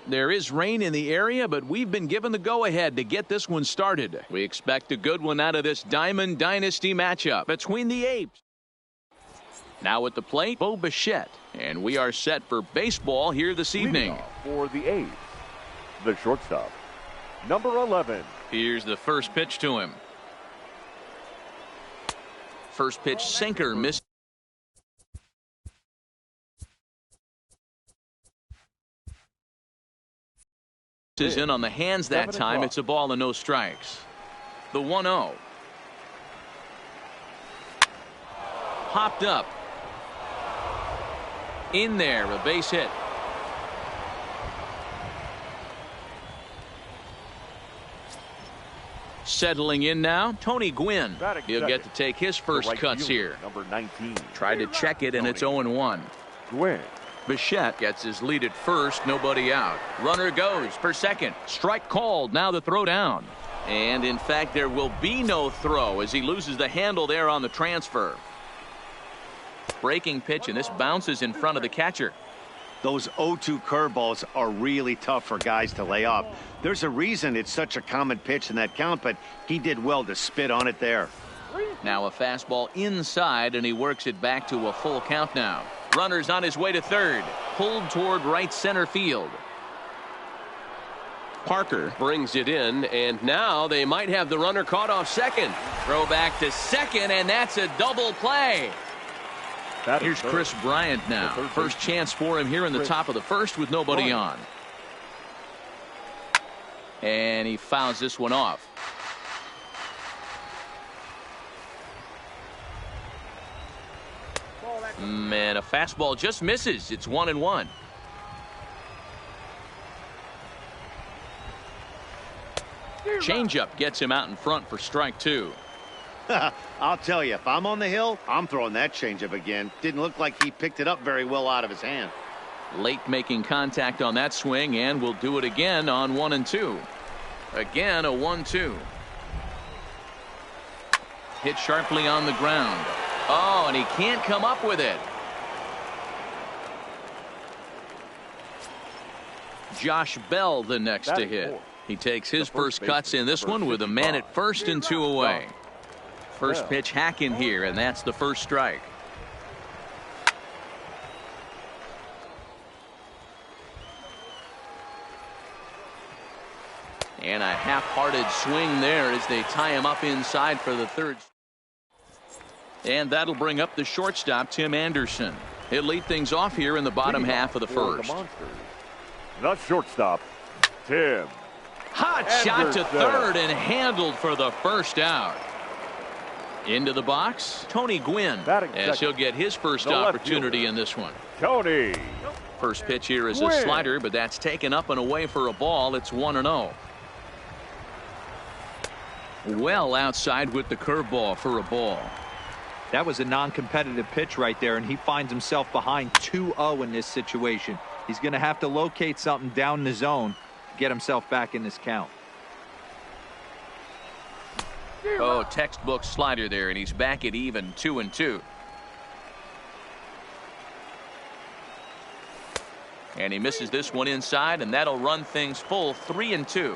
There is rain in the area, but we've been given the go-ahead to get this one started. We expect a good one out of this Diamond Dynasty matchup between the Apes. Now at the plate, Bo Bichette. And we are set for baseball here this evening. For the Apes, the shortstop, number 11. Here's the first pitch to him. First pitch sinker missed. Is in on the hands that time. It's a ball and no strikes. The 1-0. Popped up. In there, a base hit. Settling in now, Tony Gwynn. He'll get to take his first cuts here. Number 19. Tried to check it, and it's 0-1. Gwynn. Bichette gets his lead at first, nobody out. Runner goes for second. Strike called, now the throw down. And in fact, there will be no throw as he loses the handle there on the transfer. Breaking pitch, and this bounces in front of the catcher. Those 0-2 curveballs are really tough for guys to lay off. There's a reason it's such a common pitch in that count, but he did well to spit on it there. Now a fastball inside, and he works it back to a full count now. Runner's on his way to third. Pulled toward right center field. Parker brings it in, and now they might have the runner caught off second. Throw back to second, and that's a double play. Here's Chris Bryant now. First chance for him here in the top of the first with nobody on. And he fouls this one off. Man, a fastball just misses. It's 1-1. Changeup gets him out in front for strike two. I'll tell you, if I'm on the hill, I'm throwing that changeup again. Didn't look like he picked it up very well out of his hand. Late making contact on that swing, and we'll do it again on 1-2. Again, a 1-2. Hit sharply on the ground. Oh, and he can't come up with it. Josh Bell the next to hit. He takes his first cuts in this one with a man at first and 2 away. First pitch hacking here, and that's the first strike. And a half-hearted swing there as they tie him up inside for the third. And that'll bring up the shortstop, Tim Anderson. He'll lead things off here in the bottom half of the first. The shortstop, Tim. Hot shot to third and handled for the first out. Into the box, Tony Gwynn, as he'll get his first opportunity in this one. Tony. First pitch here is a slider, but that's taken up and away for a ball. It's 1-0. Well outside with the curveball for a ball. That was a non-competitive pitch right there, and he finds himself behind 2-0 in this situation. He's going to have to locate something down the zone to get himself back in this count. Oh, textbook slider there, and he's back at even 2-2. And he misses this one inside, and that'll run things full 3-2.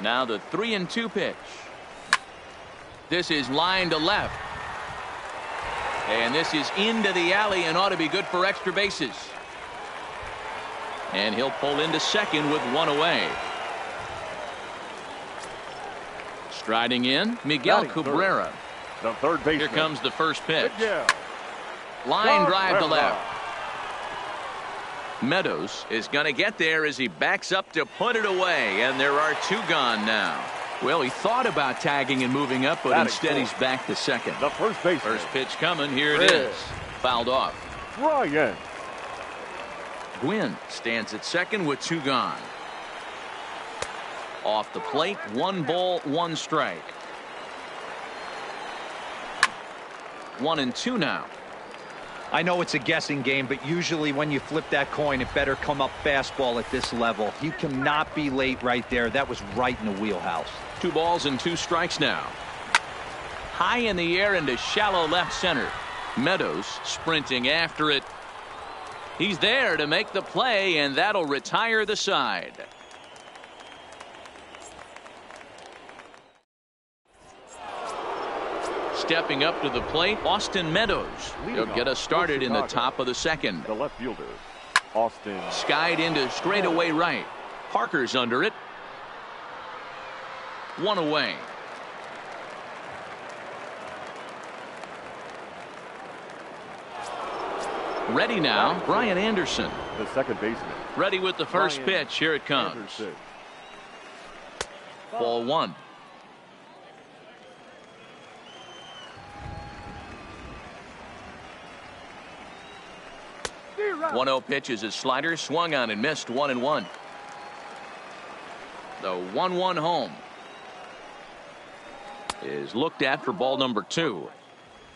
Now the 3-2 pitch. This is line to left. And this is into the alley and ought to be good for extra bases. And he'll pull into second with one away. Striding in, Miguel Cabrera. The third baseman. Here comes the first pitch. Line drive to left. Meadows is going to get there as he backs up to put it away, and there are two gone now. Well, he thought about tagging and moving up, but instead he's back to second. The first baseman. First pitch coming. Here it is. Fouled off. Ryan. Gwynn stands at second with two gone. Off the plate, 1 ball, 1 strike. 1-2 now. I know it's a guessing game, but usually when you flip that coin, it better come up fastball at this level. You cannot be late right there. That was right in the wheelhouse. 2 balls and 2 strikes now. High in the air into shallow left center. Meadows sprinting after it. He's there to make the play, and that'll retire the side. Stepping up to the plate, Austin Meadows. He'll get us started in the top of the second. The left fielder, Austin. Skied into straightaway right. Parker's under it. One away. Ready now, Brian Anderson. The second baseman. Ready with the first pitch. Here it comes. Anderson. Ball one. Zero. 1-0 pitch is his slider, swung on and missed. 1-1. The 1-1 home is looked at for ball number 2.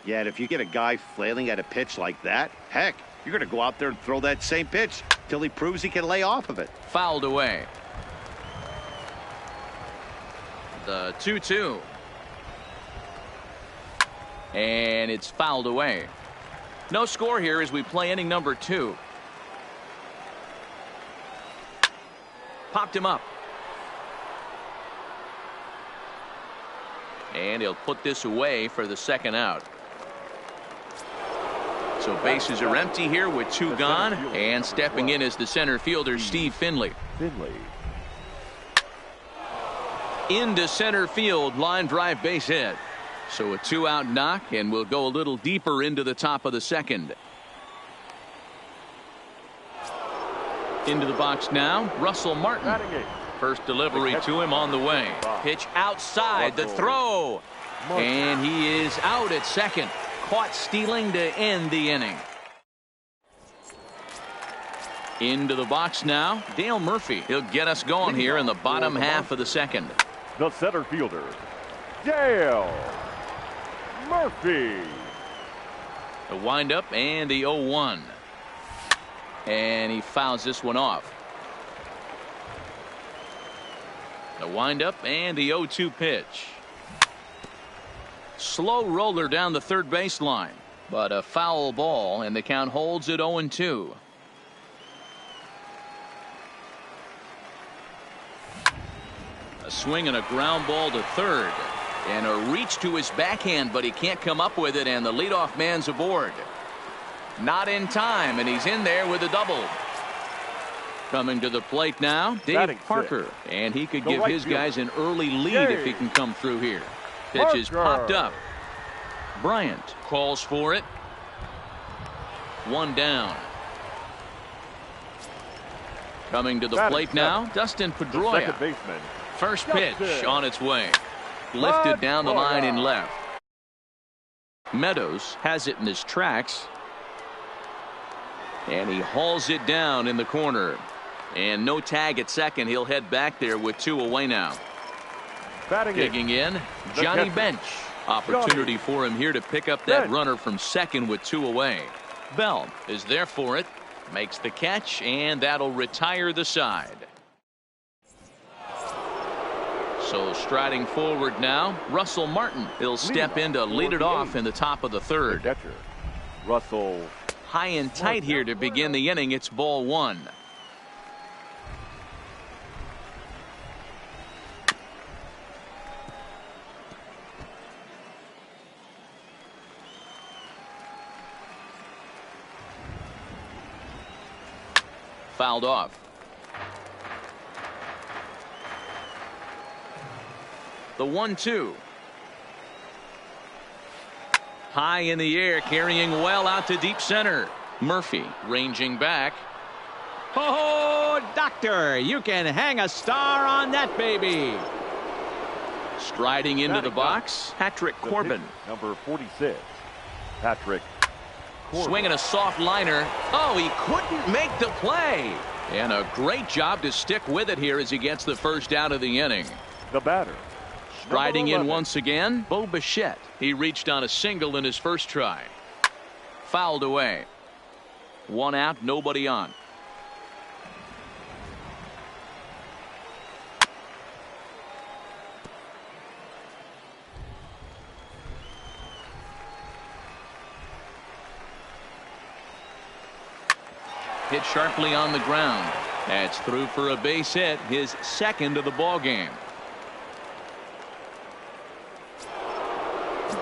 Yeah, and if you get a guy flailing at a pitch like that, heck, you're going to go out there and throw that same pitch till he proves he can lay off of it. Fouled away. The 2-2. And it's fouled away. No score here as we play inning number 2. Popped him up. And he'll put this away for the second out. So bases are empty here with 2 gone. And stepping in is the center fielder, Steve Finley. Into center field, line drive base hit. So a 2-out knock, and we'll go a little deeper into the top of the second. Into the box now, Russell Martin. First delivery to him on the way. Pitch outside, the throw. And he is out at second. Caught stealing to end the inning. Into the box now, Dale Murphy. He'll get us going here in the bottom half of the second. The center fielder, Dale Murphy. The windup and the 0-1. And he fouls this one off. The windup and the 0-2 pitch. Slow roller down the third baseline, but a foul ball, and the count holds at 0-2. A swing and a ground ball to third, and a reach to his backhand, but he can't come up with it, and the leadoff man's aboard. Not in time, and he's in there with a double. Coming to the plate now, Dave Parker, and he could give his guys an early lead if he can come through here. Pitch is popped up. Bryant calls for it. 1 down. Coming to the plate now, Dustin Pedroia. First pitch on its way. Lifted down the line in left. Meadows has it in his tracks. And he hauls it down in the corner. And no tag at second. He'll head back there with 2 away now. Digging in, Johnny Bench. Opportunity for him here to pick up that runner from second with 2 away. Bell is there for it. Makes the catch, and that'll retire the side. So striding forward now, Russell Martin. He'll step in to lead it off in the top of the third. Catcher, Russell. High and tight here to begin the inning. It's ball 1. Fouled off. The 1-2. High in the air, carrying well out to deep center. Murphy ranging back. Oh, doctor, you can hang a star on that baby. Striding into the box, Patrick Corbin. Number 46, Patrick Corbin. Swinging a soft liner. Oh, he couldn't make the play. And a great job to stick with it here as he gets the first out of the inning. The batter. Striding in once again, Bo Bichette. He reached on a single in his first try. Fouled away. 1 out, nobody on. hit sharply on the ground. That's through for a base hit, his second of the ball game.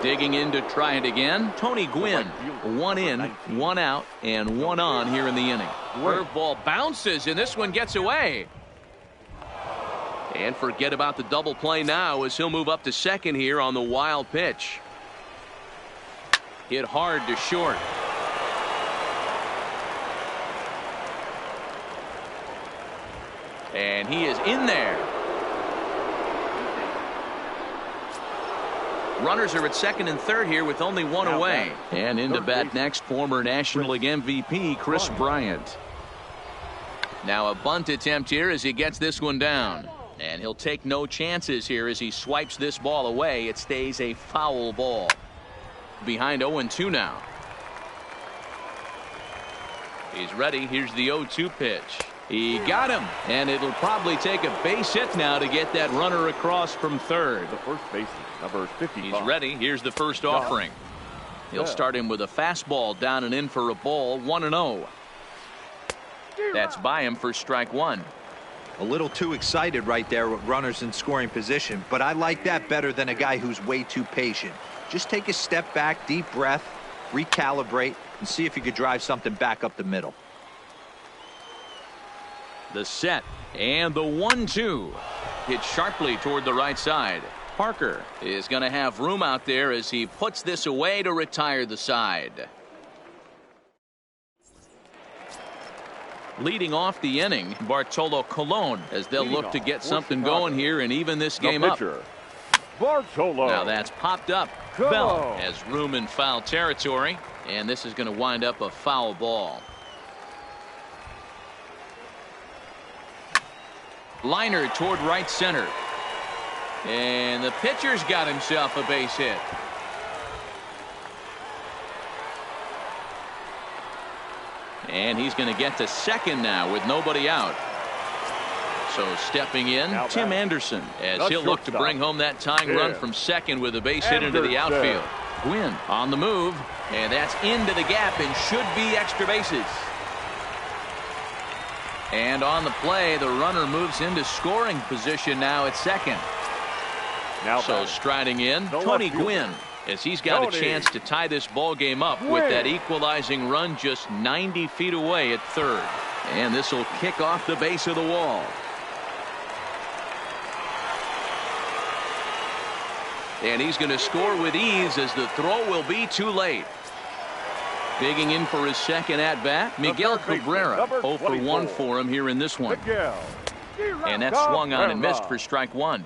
Digging in to try it again. Tony Gwynn. One in, one out, and one on here in the inning. Curveball bounces, and this one gets away. And forget about the double play now as he'll move up to second here on the wild pitch. Hit hard to short. And he is in there. Runners are at second and third here with only one away. And into bat next, former National League MVP Chris Bryant. Now a bunt attempt here as he gets this one down. And he'll take no chances here as he swipes this ball away. It stays a foul ball. Behind 0-2 now. He's ready. Here's the 0-2 pitch. He got him, and it'll probably take a base hit now to get that runner across from third. The first baseman, number 55. He's ready. Here's the first offering. He'll start him with a fastball down and in for a ball. 1-0. That's by him for strike one. A little too excited right there with runners in scoring position, but I like that better than a guy who's way too patient. Just take a step back, deep breath, recalibrate, and see if you could drive something back up the middle. The set and the 1-2. Hit sharply toward the right side. Parker is going to have room out there as he puts this away to retire the side. Leading off the inning, Bartolo Colon, as they'll look to get something going here and even this game up. Bartolo. Now that's popped up. Bell has room in foul territory, and this is going to wind up a foul ball. Liner toward right center. And the pitcher's got himself a base hit. And he's going to get to second now with nobody out. So stepping in, Tim Anderson, as he'll look to bring home that tying run from second with a base hit into the outfield. Gwynn on the move, and that's into the gap and should be extra bases. And on the play, the runner moves into scoring position now at second. So striding in, Tony Gwynn, as he's got a chance to tie this ball game up with that equalizing run just 90 feet away at third. And this will kick off the base of the wall. And he's going to score with ease as the throw will be too late. Digging in for his second at-bat, Miguel Cabrera. 0 for 1 for him here in this one. And that swung on and missed for strike one.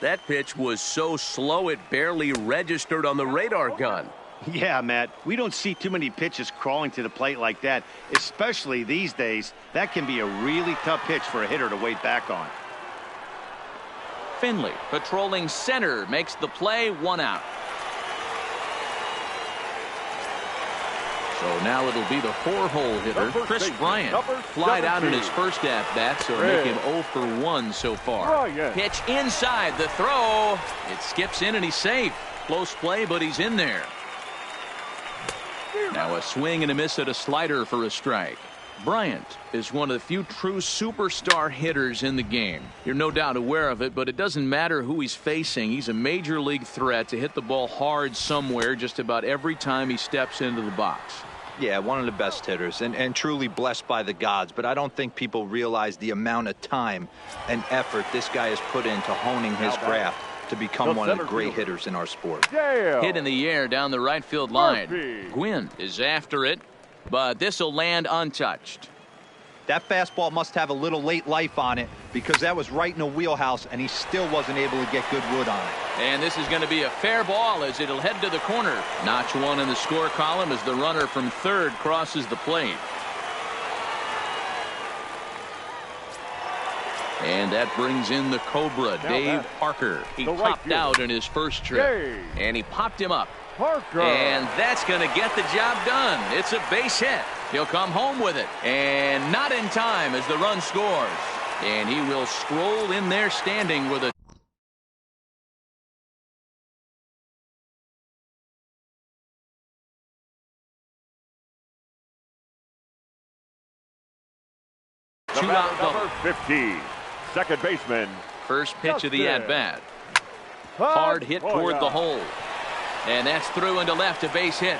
That pitch was so slow it barely registered on the radar gun. Yeah, Matt, we don't see too many pitches crawling to the plate like that, especially these days. That can be a really tough pitch for a hitter to wait back on. Finley patrolling center makes the play, one out. So now it'll be the four-hole hitter, Chris Bryant. Flied out in his first at-bat, so make him 0 for 1 so far. Pitch inside, the throw. It skips in and he's safe. Close play, but he's in there. Now a swing and a miss at a slider for a strike. Bryant is one of the few true superstar hitters in the game. You're no doubt aware of it, but it doesn't matter who he's facing. He's a major league threat to hit the ball hard somewhere just about every time he steps into the box. Yeah, one of the best hitters and truly blessed by the gods, but I don't think people realize the amount of time and effort this guy has put into honing his craft to become one of the great hitters in our sport. Hit in the air down the right field line. Gwynn is after it, but this will land untouched. That fastball must have a little late life on it because that was right in the wheelhouse and he still wasn't able to get good wood on it. And this is going to be a fair ball as it'll head to the corner. Notch one in the score column as the runner from third crosses the plate. And that brings in the Cobra, Dave Parker. He popped out in his first trip. And he popped him up. And that's going to get the job done. It's a base hit. He'll come home with it. And not in time as the run scores. And he will stroll in there standing with a Two-out number double. 50, second baseman. First pitch of the Justin at-bat. Hard hit toward the hole. And that's through into left, a base hit.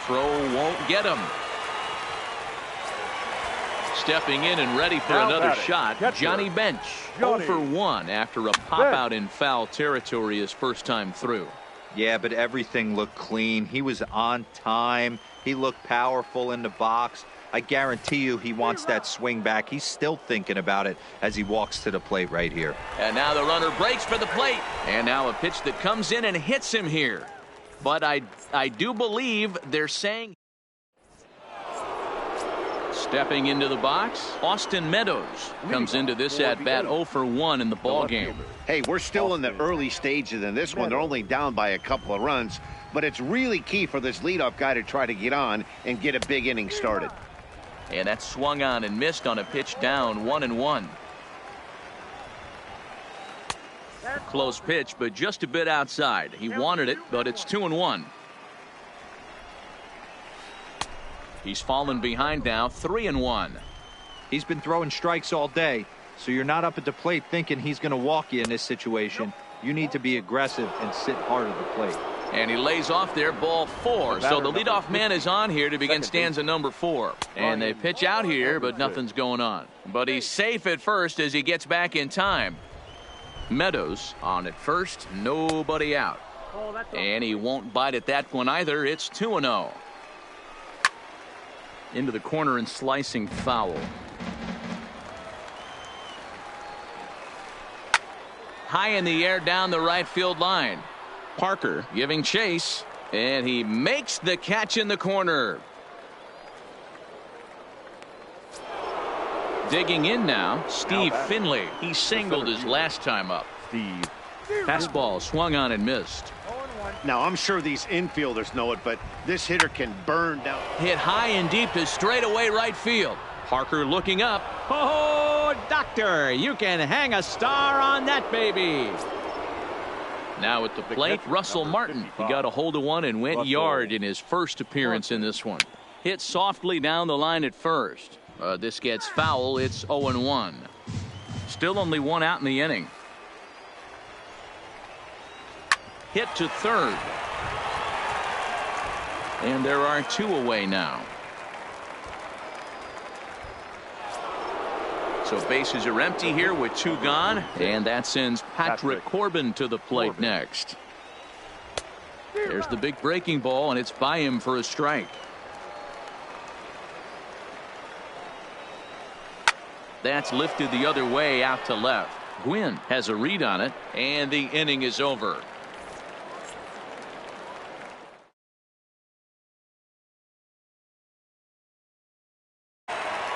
Throw won't get him. Stepping in and ready for Now another batting, shot, catcher, Johnny Bench. Johnny 0 for 1 after a pop-out in foul territory his first time through. Yeah, but everything looked clean. He was on time. He looked powerful in the box. I guarantee you he wants that swing back. He's still thinking about it as he walks to the plate right here. And now the runner breaks for the plate. And now a pitch that comes in and hits him here. But I do believe they're saying... Stepping into the box, Austin Meadows comes into this at-bat 0 for 1 in the ball game. Hey, we're still in the early stages in this one. They're only down by a couple of runs, but it's really key for this leadoff guy to try to get on and get a big inning started. And that swung on and missed on a pitch down 1-1. Close pitch, but just a bit outside. He wanted it, but it's 2-1. He's fallen behind now, 3-1. He's been throwing strikes all day, so you're not up at the plate thinking he's going to walk you in this situation. You need to be aggressive and sit hard at the plate. And he lays off there, ball 4. So the leadoff man is on here to begin stanza number 4. And they pitch out here, but nothing's going on. But he's safe at first as he gets back in time. Meadows on at first, nobody out. And he won't bite at that one either. It's 2-0. Into the corner and slicing foul. High in the air down the right field line. Parker giving chase, and he makes the catch in the corner. Digging in now, Steve Finley. He singled his last time up. Steve. Fastball swung on and missed. Now, I'm sure these infielders know it, but this hitter can burn down. Hit high and deep to straightaway right field. Parker looking up. Oh, doctor, you can hang a star on that baby. Now at the plate, Russell Martin. He got a hold of one and went yard in his first appearance in this one. Hit softly down the line at first. This gets foul. It's 0-1. Still only one out in the inning. Hit to third. And there are 2 away now. So bases are empty here with 2 gone. And that sends Patrick Corbin to the plate next. There's the big breaking ball, and it's by him for a strike. That's lifted the other way out to left. Gwynn has a read on it, and the inning is over.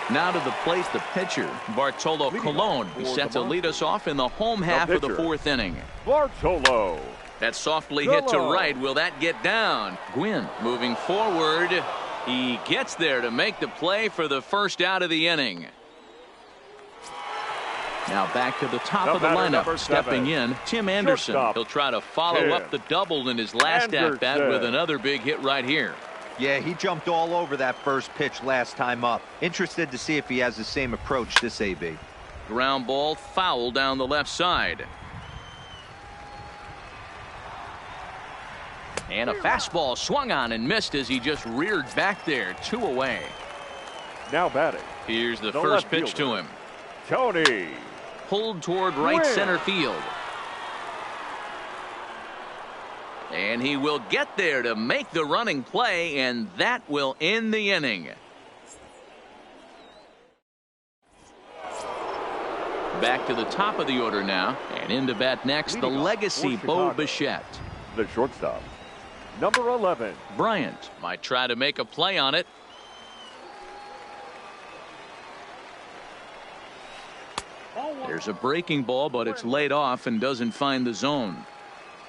Now to the plate, the pitcher, Bartolo Colon. He's set to lead us off in the home half of the 4th inning. Bartolo. That softly hit to right. Will that get down? Gwynn moving forward. He gets there to make the play for the first out of the inning. Now back to the top of the lineup. Stepping in, Tim Anderson. He'll try to follow up the double in his last at-bat with another big hit right here. Yeah, he jumped all over that first pitch last time up. Interested to see if he has the same approach this AB. Ground ball foul down the left side. And a fastball swung on and missed as he just reared back there. 2 away. Now batting. Here's the first pitch to him. Tony. Pulled toward right center field. And he will get there to make the running play, and that will end the inning. Back to the top of the order now, and into bat next, the legacy Bo Bichette. The shortstop, number 11. Bryant might try to make a play on it. There's a breaking ball, but it's laid off and doesn't find the zone.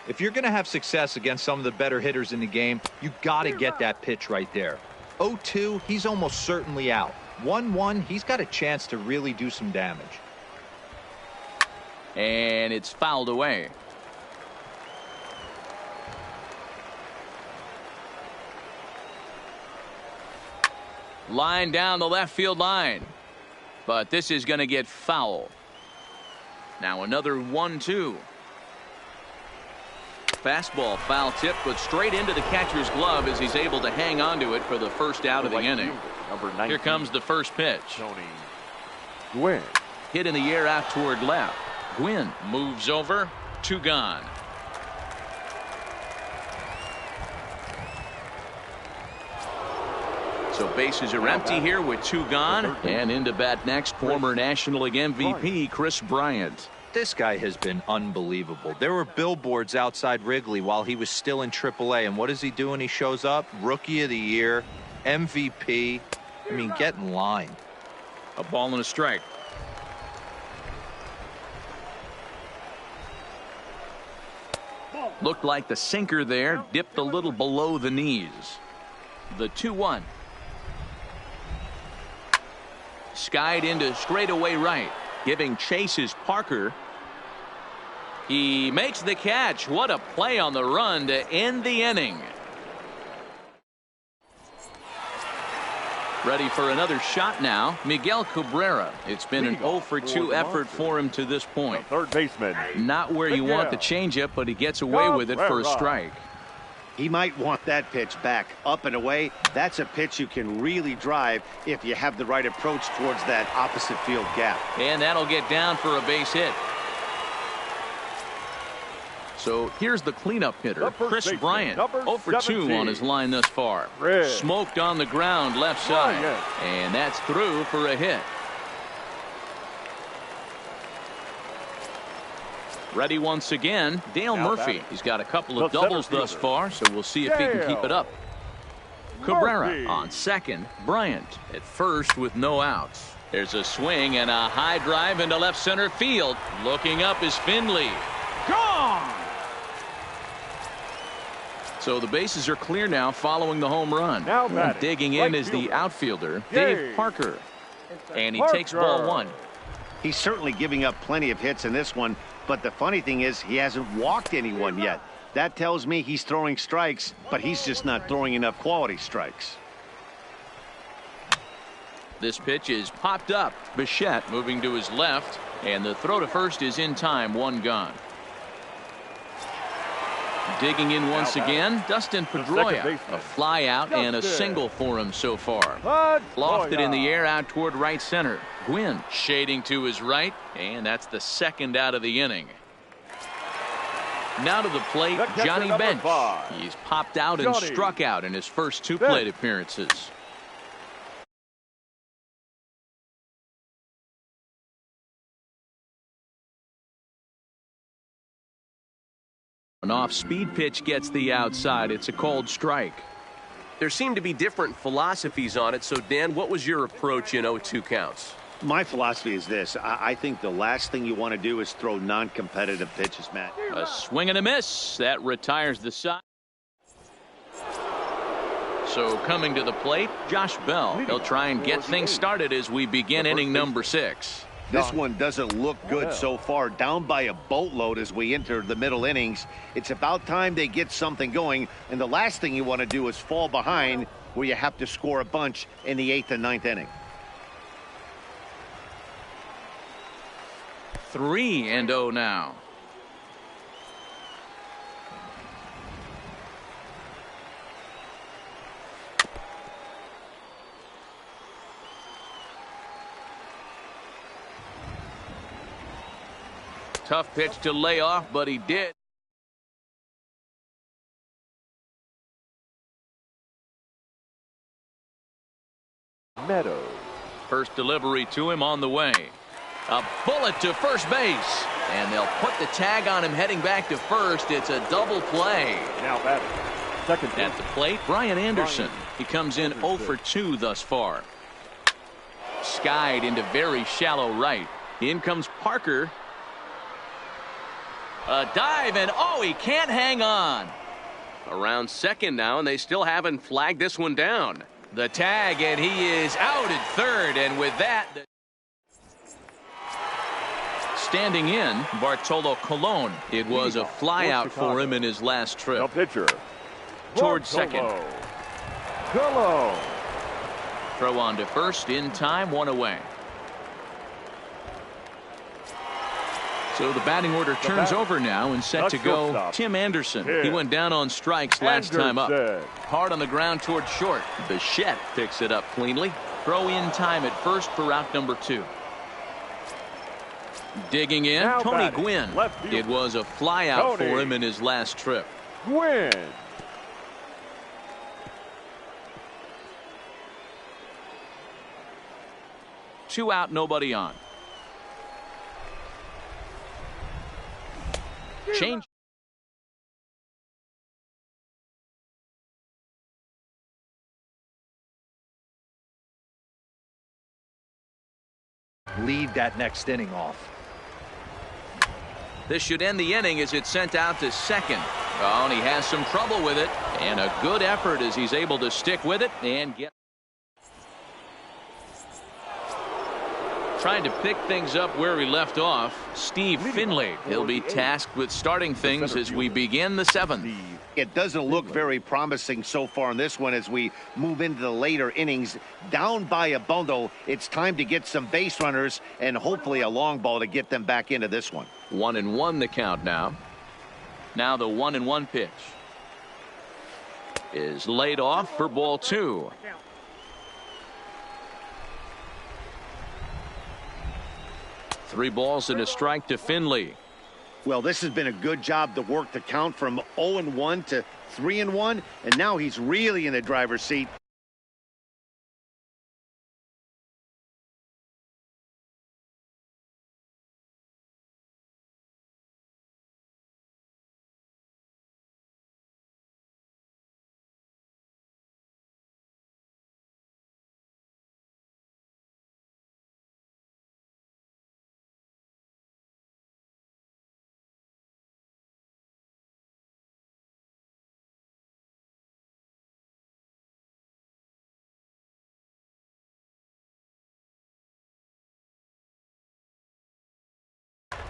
If you're going to have success against some of the better hitters in the game, you got to get that pitch right there. 0-2, he's almost certainly out. 1-1, he's got a chance to really do some damage. And it's fouled away. Line down the left field line. But this is going to get foul. Now another 1-2. Fastball foul tip, but straight into the catcher's glove as he's able to hang on to it for the first out of the inning. Number 19. Here comes the first pitch. Tony Gwynn. Hit in the air out toward left. Gwynn moves over. 2 gone. So bases are empty here with 2 gone. And into bat next, former National League MVP Chris Bryant. This guy has been unbelievable. There were billboards outside Wrigley while he was still in AAA. And what is he doing? He shows up, Rookie of the Year, MVP. I mean, get in line. A ball and a strike. Looked like the sinker there, dipped a little below the knees. The 2-1. Skied into straightaway right. Giving chase is Parker. He makes the catch. What a play on the run to end the inning. Ready for another shot now, Miguel Cabrera. It's been an 0-for-2 effort for him to this point. Third baseman. Not where you want the changeup, but he gets away with it for a strike. He might want that pitch back. Up and away, that's a pitch you can really drive if you have the right approach towards that opposite field gap. And that'll get down for a base hit. So here's the cleanup hitter, Chris Bryant, 0-for-2 on his line thus far. Smoked on the ground left side, and that's through for a hit. Ready once again, Dale Murphy. He's got a couple of doubles thus far, so we'll see if he can keep it up. Cabrera on second, Bryant at first with no outs. There's a swing and a high drive into left center field. Looking up is Finley. Gone! So the bases are clear now following the home run. Now digging in is the outfielder, Dave Parker. And he takes ball 1. He's certainly giving up plenty of hits in this one, but the funny thing is he hasn't walked anyone yet. That tells me he's throwing strikes, but he's just not throwing enough quality strikes. This pitch is popped up. Bichette moving to his left, and the throw to first is in time, 1 gone. Digging in once again, Dustin Pedroia. A fly out and a single for him so far. Lofted in the air out toward right center. Gwynn shading to his right, and that's the second out of the inning. Now to the plate, Johnny Bench. He's popped out and struck out in his first 2 plate appearances. An off-speed pitch gets the outside. It's a called strike. There seem to be different philosophies on it. So, Dan, what was your approach in 0-2 counts? My philosophy is this. I think the last thing you want to do is throw non-competitive pitches, Matt. A swing and a miss. That retires the side. So coming to the plate, Josh Bell. He'll try and get things started as we begin inning number 6. This one doesn't look good so far. Down by a boatload as we enter the middle innings. It's about time they get something going. And the last thing you want to do is fall behind where you have to score a bunch in the 8th and 9th inning. 3-0 now. Tough pitch to lay off, but he did. Meadows. First delivery to him on the way. A bullet to first base. And they'll put the tag on him heading back to first. It's a double play. Now batting. Second at the plate, Brian Anderson. He comes in 0-for-2 thus far. Skied into very shallow right. In comes Parker. A dive, and oh, he can't hang on. Around second now, and they still haven't flagged this one down. The tag, and he is out at third, and with that, standing in, Bartolo Colon. It was a flyout for him in his last trip. The pitcher. Towards second. Colon. Throw on to first in time, one away. So the batting order turns over now and set to go Tim Anderson. He went down on strikes last time up. Hard on the ground toward short. Bichette picks it up cleanly. Throw in time at first for out number 2. Digging in, Now Tony batting, Gwynn. left field. It was a flyout for him in his last trip. Gwynn. Two out, nobody on. Change. Lead that next inning off. This should end the inning as it's sent out to second. Oh, and he has some trouble with it. And a good effort as he's able to stick with it and get. Trying to pick things up where we left off, Steve Finley. He'll be tasked with starting things as we begin the 7th. It doesn't look very promising so far in this one as we move into the later innings. Down by a bundle, it's time to get some base runners and hopefully a long ball to get them back into this one. 1-1 the count now. Now the 1-1 pitch is laid off for ball 2. Three balls and a strike to Finley. Well, this has been a good job to work the count from 0-1 to 3-1, and now he's really in the driver's seat.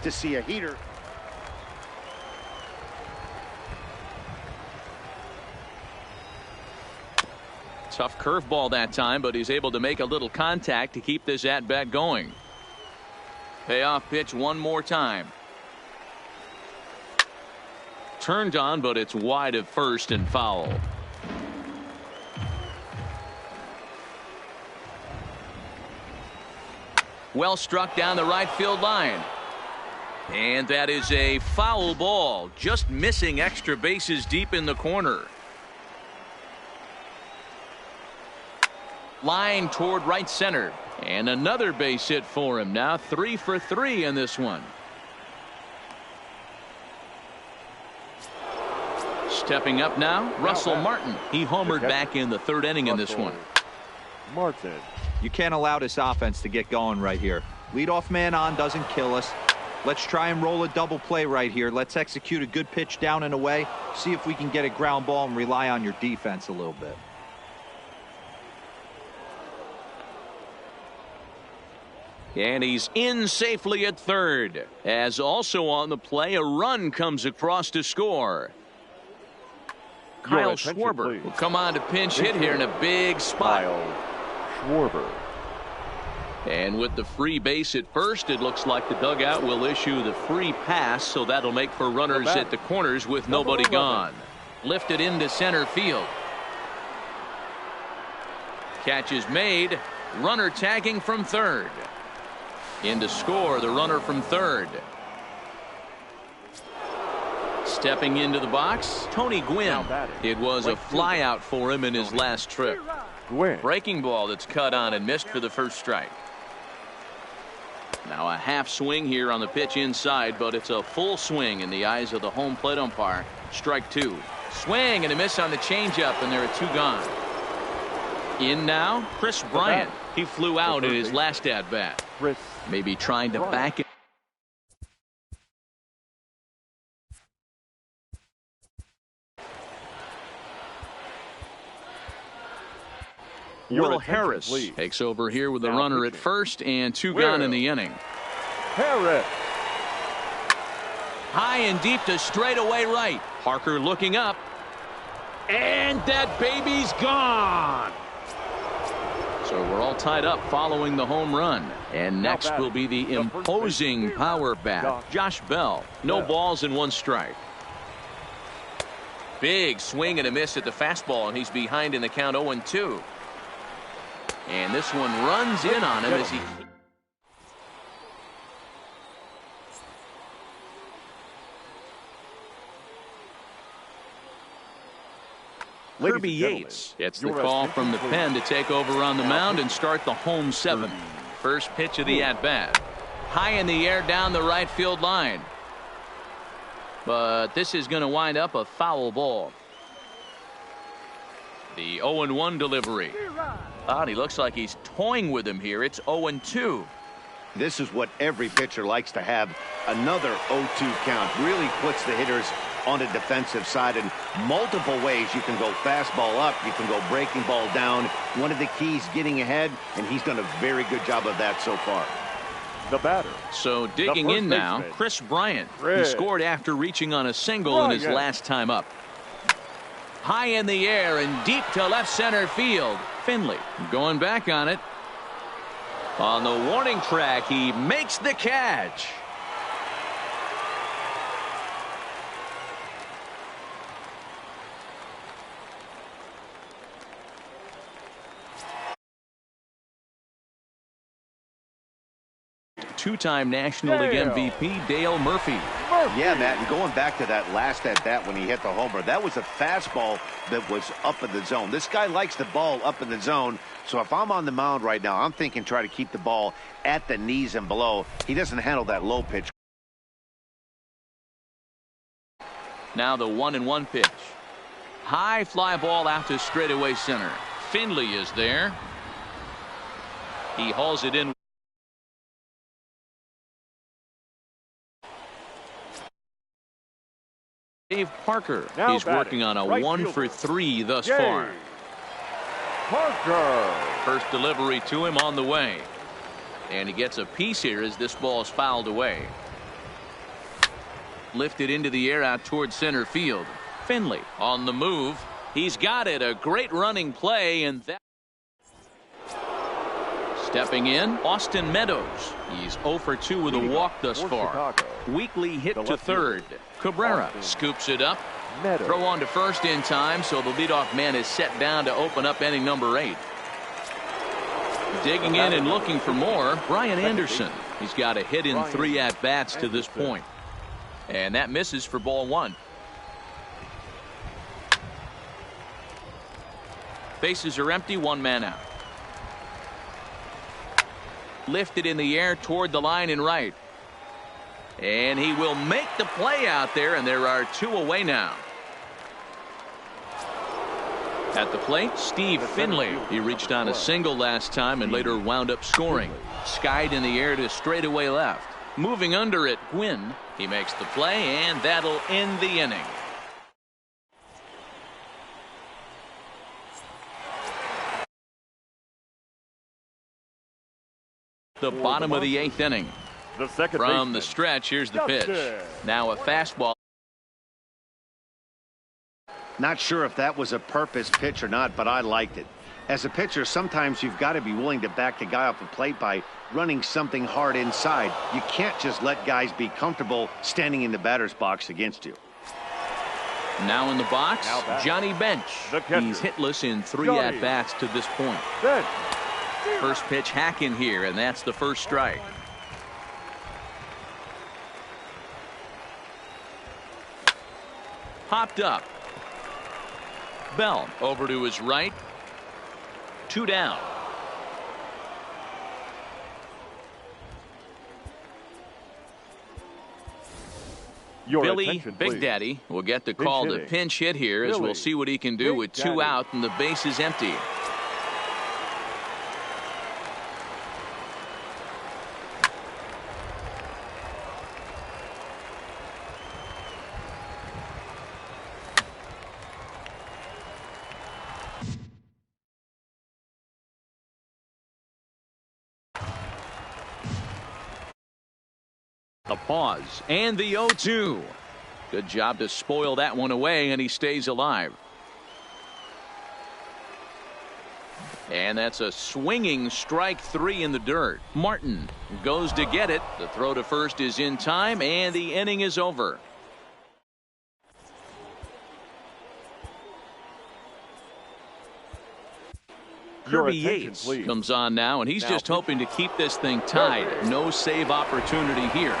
To see a heater. Tough curveball that time, but he's able to make a little contact to keep this at-bat going. Payoff pitch one more time. Turned on, but it's wide of first and foul. Well struck down the right field line. And that is a foul ball, just missing extra bases deep in the corner. Line toward right center. And another base hit for him. Now 3 for 3 in this one. Stepping up now, Russell Martin. He homered back in the 3rd inning in this one. Martin. You can't allow this offense to get going right here. Leadoff man on doesn't kill us. Let's try and roll a double play right here. Let's execute a good pitch down and away. See if we can get a ground ball and rely on your defense a little bit. And he's in safely at 3rd. As also on the play, a run comes across to score. Kyle Schwarber will come on to pinch hit here in a big spot. Kyle Schwarber. And with the free base at first, it looks like the dugout will issue the free pass, so that'll make for runners at the corners with nobody gone. Lifted into center field. Catch is made. Runner tagging from 3rd. In to score the runner from 3rd. Stepping into the box, Tony Gwynn. It was a flyout for him in his last trip. Breaking ball that's cut on and missed for the first strike. Now a half swing here on the pitch inside, but it's a full swing in the eyes of the home plate umpire. Strike 2. Swing and a miss on the changeup, and there are 2 gone. In now, Chris Bryant. He flew out in his last at-bat. Maybe trying to back it. Will Harris takes over here with the runner at first and 2 gone in the inning. Harris. High and deep to straightaway right. Parker looking up. And that baby's gone. So we're all tied up following the home run. And next will be the imposing power bat, Josh Bell. No balls and 1 strike. Big swing and a miss at the fastball, and he's behind in the count 0-2. And this one runs in on him as he... Kirby Yates gets the call from the pen to take over on the mound and start the home 7th. First pitch of the at-bat. High in the air down the right field line. But this is going to wind up a foul ball. The 0-1 delivery. He looks like he's toying with him here. It's 0-2. This is what every pitcher likes to have. Another 0-2 count really puts the hitters on the defensive side in multiple ways. You can go fastball up, you can go breaking ball down. One of the keys, getting ahead, and he's done a very good job of that so far. The batter. So digging in now, Chris Bryant. He scored after reaching on a single in his last time up. High in the air and deep to left center field. Finley going back on it. On the warning track, he makes the catch. Two-time National League MVP Dale Murphy. Yeah, Matt, and going back to that last at-bat when he hit the homer, that was a fastball that was up in the zone. This guy likes the ball up in the zone, so if I'm on the mound right now, I'm thinking try to keep the ball at the knees and below. He doesn't handle that low pitch. Now the 1-1 pitch. High fly ball out to straightaway center. Finley is there. He hauls it in. Dave Parker is working on a 1-for-3 thus far. Parker. First delivery to him on the way. And he gets a piece here as this ball is fouled away. Lifted into the air out towards center field. Finley on the move. He's got it. A great running play. And that. Stepping in, Austin Meadows. He's 0-for-2 with a walk thus far. Weekly hit to third. Cabrera scoops it up. Throw on to first in time, so the leadoff man is set down to open up inning number 8. Digging in and looking for more, Brian Anderson. He's got a hit in 3 at-bats to this point. And that misses for ball 1. Bases are empty, 1 man out. Lifted in the air toward the line and right. And he will make the play out there, and there are 2 away now. At the plate, Steve Finley. He reached on a single last time and later wound up scoring. Skied in the air to straightaway left. Moving under it, Gwynn. He makes the play, and that'll end the inning. The bottom of the 8th inning. From the stretch, here's the pitch. Now a fastball. Not sure if that was a purpose pitch or not, but I liked it. As a pitcher, sometimes you've got to be willing to back the guy off the plate by running something hard inside. You can't just let guys be comfortable standing in the batter's box against you. Now in the box, Johnny Bench. He's hitless in 3 at-bats to this point. First pitch hack in here, and that's the first strike. Popped up. Bell over to his right. 2 down. Billy Big Daddy will get the call to pinch hit here as we'll see what he can do with 2 out and the base is empty. The pause and the 0-2. Good job to spoil that one away, and he stays alive. And that's a swinging strike 3 in the dirt. Martin goes to get it. The throw to first is in time, and the inning is over. Kirby Yates comes on now, and he's just hoping to keep this thing tied. No save opportunity here.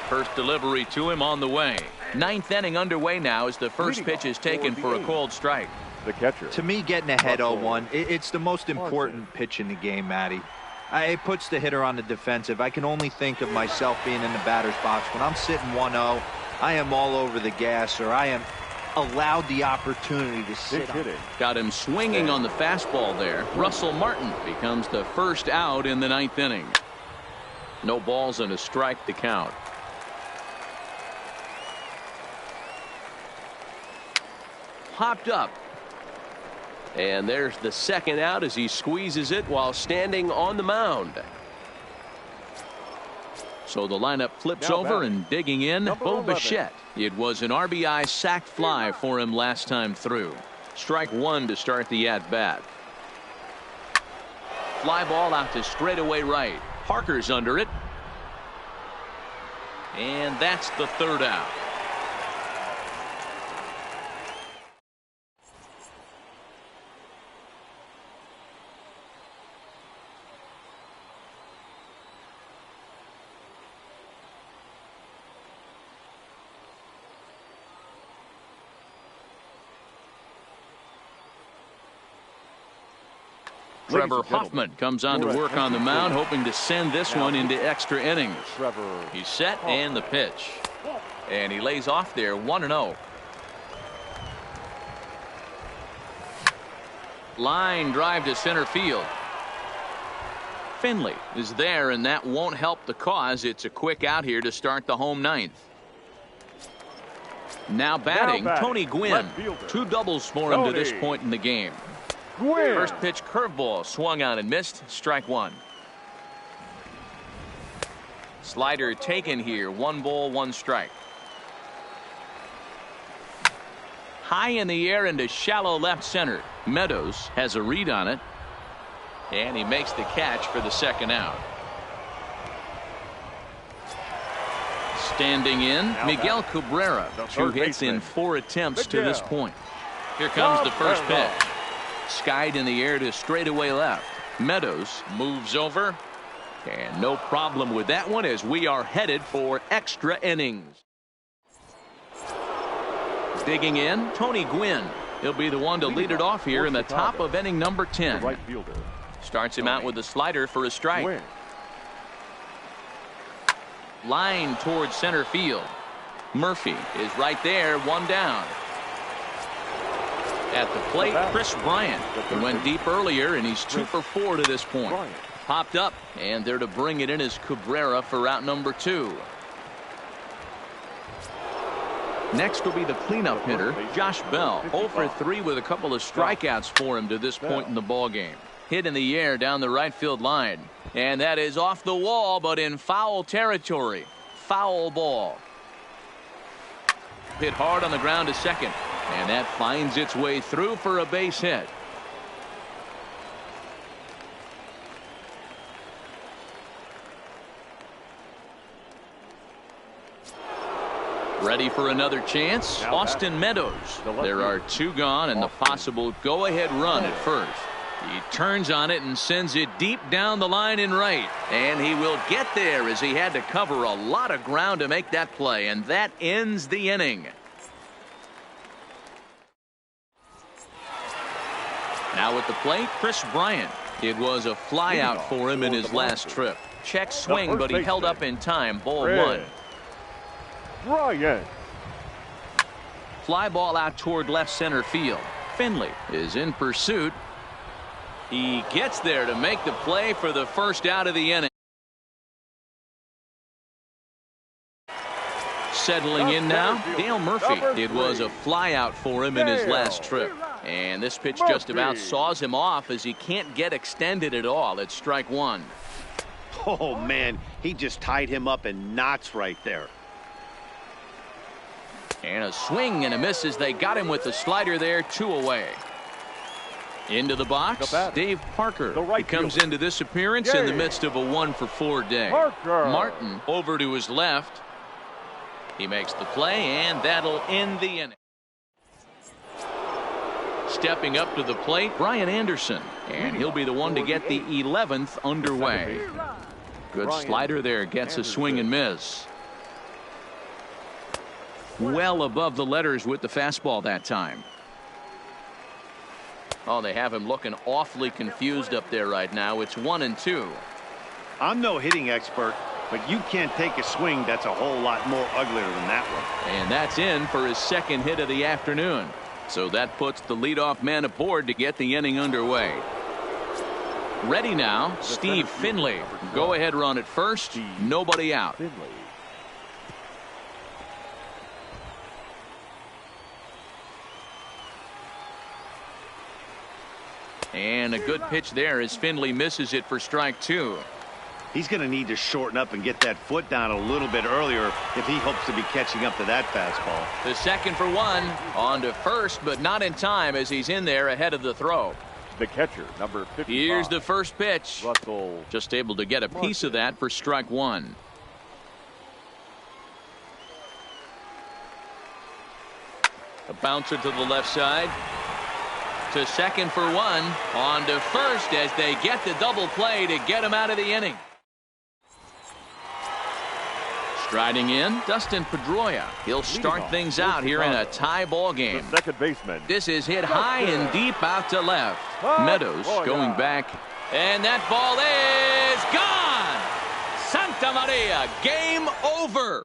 First delivery to him on the way. Ninth inning underway now as the first pitch is taken for a cold strike. The catcher. To me, getting ahead 0-1, it's the most important pitch in the game, Matty. It puts the hitter on the defensive. I can only think of myself being in the batter's box. When I'm sitting 1-0, I am all over the gas, or I am allowed the opportunity to sit on it. Got him swinging on the fastball there. Russell Martin becomes the first out in the ninth inning. No balls and a strike to count. Hopped up. And there's the second out as he squeezes it while standing on the mound. So the lineup flips over and digging in, Bo Bichette. It was an RBI sac fly for him last time through. Strike 1 to start the at-bat. Fly ball out to straightaway right. Harker's under it. And that's the third out. Trevor Hoffman comes on to work on the mound, hoping to send this one into extra innings. He's set and the pitch. And he lays off there 1-0. Line drive to center field. Finley is there, and that won't help the cause. It's a quick out here to start the home ninth. Now batting, Tony Gwynn. 2 doubles for him to this point in the game. First pitch curveball swung on and missed. Strike 1. Slider taken here. 1 ball, 1 strike. High in the air into shallow left center. Meadows has a read on it. And he makes the catch for the second out. Standing in, Miguel Cabrera. 2 hits in 4 attempts to this point. Here comes the first pitch. Skied in the air to straightaway left. Meadows moves over. And no problem with that one as we are headed for extra innings. Digging in, Tony Gwynn. He'll be the one to lead it off here in the top of inning number 10. Starts him out with a slider for a strike. Line towards center field. Murphy is right there, 1 down. At the plate, Chris Bryant. He went deep earlier, and he's 2 for 4 to this point. Popped up, and there to bring it in is Cabrera for out number 2. Next will be the cleanup hitter, Josh Bell. 0 for 3 with a couple of strikeouts for him to this point in the ballgame. Hit in the air down the right field line. And that is off the wall, but in foul territory. Foul ball. Hit hard on the ground to second. And that finds its way through for a base hit. Ready for another chance? Austin Meadows. There are 2 gone and the possible go-ahead run at first. He turns on it and sends it deep down the line in right. And he will get there as he had to cover a lot of ground to make that play. And that ends the inning. Now at the plate, Chris Bryant. It was a fly out for him in his last trip. Check swing, but he held up in time. Ball 1. Bryant. Fly ball out toward left center field. Finley is in pursuit. He gets there to make the play for the first out of the inning. Settling in now, Dale Murphy. It was a fly out for him in his last trip. And this pitch just about saws him off as he can't get extended at all. It's strike 1. Oh, man, he just tied him up in knots right there. And a swing and a miss as they got him with the slider there. 2 away. Into the box, Dave Parker. right He comes fielder. into this appearance in the midst of a 1-for-4 day. Parker. Martin over to his left. He makes the play, and that'll end the inning. Stepping up to the plate, Brian Anderson, and he'll be the one to get the 11th underway. Good slider there, gets a swing and miss. Well above the letters with the fastball that time. Oh, they have him looking awfully confused up there right now. It's 1-2. I'm no hitting expert, but you can't take a swing that's a whole lot more uglier than that one. And that's in for his second hit of the afternoon. So that puts the leadoff man aboard to get the inning underway. Ready now, Steve Finley. Go ahead run at first. Nobody out. Finley. And a good pitch there as Finley misses it for strike 2. He's going to need to shorten up and get that foot down a little bit earlier if he hopes to be catching up to that fastball. The second for one. On to first, but not in time as he's in there ahead of the throw. The catcher, number 55. Here's the first pitch. Russell. Just able to get a piece of that for strike 1. A bouncer to the left side. To second for one. On to first as they get the double play to get him out of the inning. Striding in, Dustin Pedroia. He'll start things out here in a tie ball game. The second baseman. This is hit high and deep out to left. Meadows going back. And that ball is gone. Santa Maria, game over.